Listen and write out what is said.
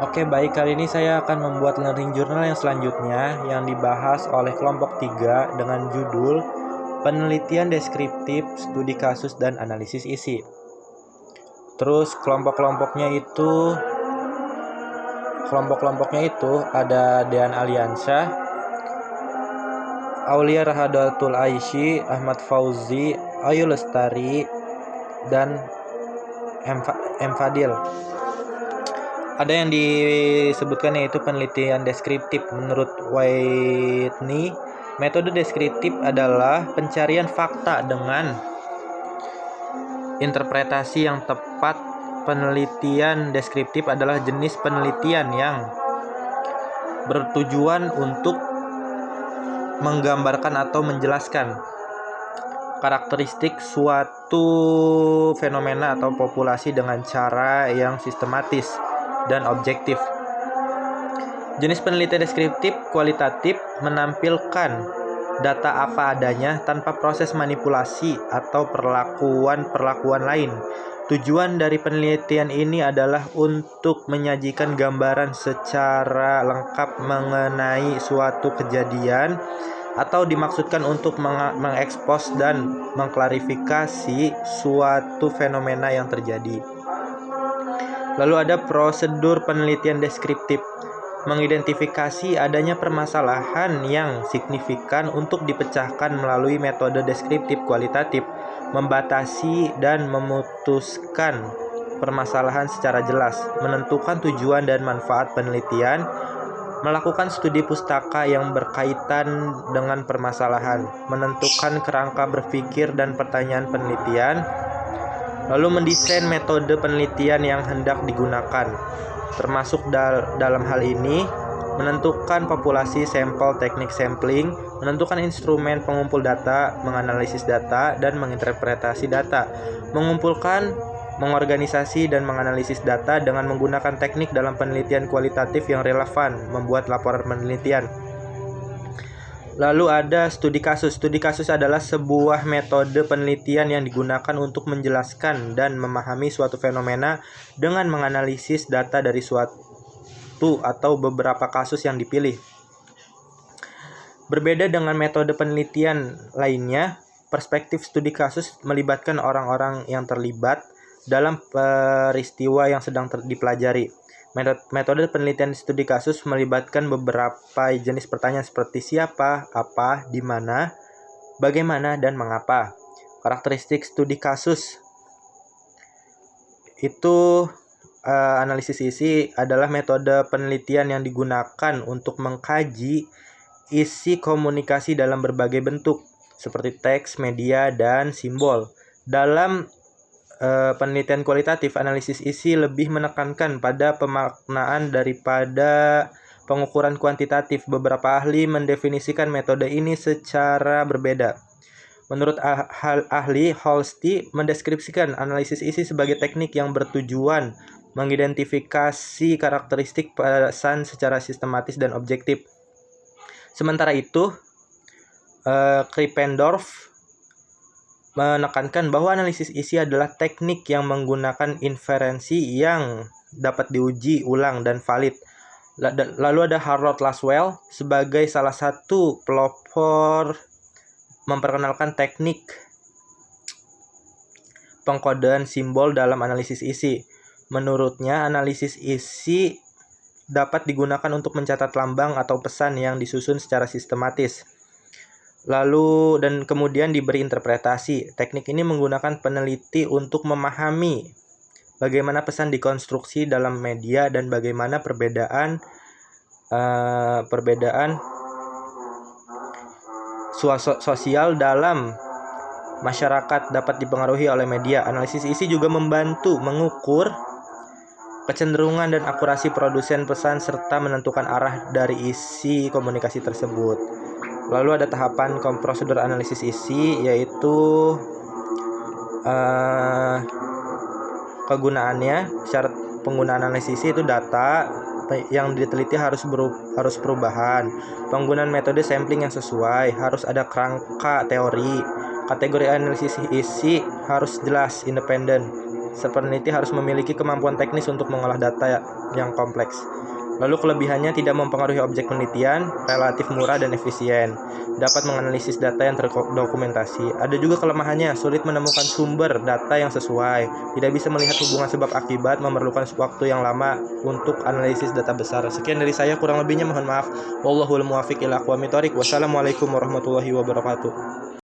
Oke, baik. Kali ini saya akan membuat learning journal yang selanjutnya yang dibahas oleh kelompok 3 dengan judul Penelitian Deskriptif, Studi Kasus, dan Analisis Isi. Terus kelompok-kelompoknya itu ada Dean Aliansyah, Aulia Rahadatul Aisy, Ahmad Fauzi, Ayu Lestari, dan M. Fadil. Ada yang disebutkan yaitu penelitian deskriptif. Menurut Whitney, metode deskriptif adalah pencarian fakta dengan interpretasi yang tepat. Penelitian deskriptif adalah jenis penelitian yang bertujuan untuk menggambarkan atau menjelaskan karakteristik suatu fenomena atau populasi dengan cara yang sistematis dan objektif. Jenis penelitian deskriptif kualitatif menampilkan data apa adanya tanpa proses manipulasi atau perlakuan lain. Tujuan dari penelitian ini adalah untuk menyajikan gambaran secara lengkap mengenai suatu kejadian atau dimaksudkan untuk mengekspos dan mengklarifikasi suatu fenomena yang terjadi. Lalu ada prosedur penelitian deskriptif, mengidentifikasi adanya permasalahan yang signifikan untuk dipecahkan melalui metode deskriptif kualitatif, membatasi dan memutuskan permasalahan secara jelas, menentukan tujuan dan manfaat penelitian, melakukan studi pustaka yang berkaitan dengan permasalahan, menentukan kerangka berpikir dan pertanyaan penelitian, lalu mendesain metode penelitian yang hendak digunakan, termasuk dalam hal ini menentukan populasi sampel, teknik sampling, menentukan instrumen pengumpul data, menganalisis data, dan menginterpretasi data, mengumpulkan, mengorganisasi, dan menganalisis data dengan menggunakan teknik dalam penelitian kualitatif yang relevan, membuat laporan penelitian. Lalu ada studi kasus. Studi kasus adalah sebuah metode penelitian yang digunakan untuk menjelaskan dan memahami suatu fenomena dengan menganalisis data dari suatu atau beberapa kasus yang dipilih. Berbeda dengan metode penelitian lainnya, perspektif studi kasus melibatkan orang-orang yang terlibat dalam peristiwa yang sedang dipelajari. Metode penelitian studi kasus melibatkan beberapa jenis pertanyaan seperti siapa, apa, di mana, bagaimana, dan mengapa. Karakteristik studi kasus itu analisis isi adalah metode penelitian yang digunakan untuk mengkaji isi komunikasi dalam berbagai bentuk seperti teks, media, dan simbol. Dalam penelitian kualitatif, analisis isi lebih menekankan pada pemaknaan daripada pengukuran kuantitatif. Beberapa ahli mendefinisikan metode ini secara berbeda. Menurut ahli Holsti mendeskripsikan analisis isi sebagai teknik yang bertujuan mengidentifikasi karakteristik pesan secara sistematis dan objektif. Sementara itu, Krippendorff menekankan bahwa analisis isi adalah teknik yang menggunakan inferensi yang dapat diuji ulang dan valid. Lalu ada Harold Laswell sebagai salah satu pelopor memperkenalkan teknik pengkodean simbol dalam analisis isi. Menurutnya, analisis isi dapat digunakan untuk mencatat lambang atau pesan yang disusun secara sistematis. Lalu dan kemudian diberi interpretasi. Teknik ini menggunakan peneliti untuk memahami bagaimana pesan dikonstruksi dalam media dan bagaimana perbedaan sosial dalam masyarakat dapat dipengaruhi oleh media. Analisis isi juga membantu mengukur kecenderungan dan akurasi produsen pesan serta menentukan arah dari isi komunikasi tersebut. Lalu ada tahapan prosedur analisis isi, yaitu kegunaannya. Syarat penggunaan analisis isi itu data yang diteliti harus perubahan, penggunaan metode sampling yang sesuai, harus ada kerangka teori, kategori analisis isi harus jelas, independen, Peneliti harus memiliki kemampuan teknis untuk mengolah data yang kompleks. Lalu kelebihannya tidak mempengaruhi objek penelitian, relatif murah dan efisien, dapat menganalisis data yang terdokumentasi. Ada juga kelemahannya, sulit menemukan sumber data yang sesuai, tidak bisa melihat hubungan sebab akibat, memerlukan waktu yang lama untuk analisis data besar. Sekian dari saya, kurang lebihnya mohon maaf. Wallahul muwaffiq ila aqwamit thoriq. Wassalamualaikum warahmatullahi wabarakatuh.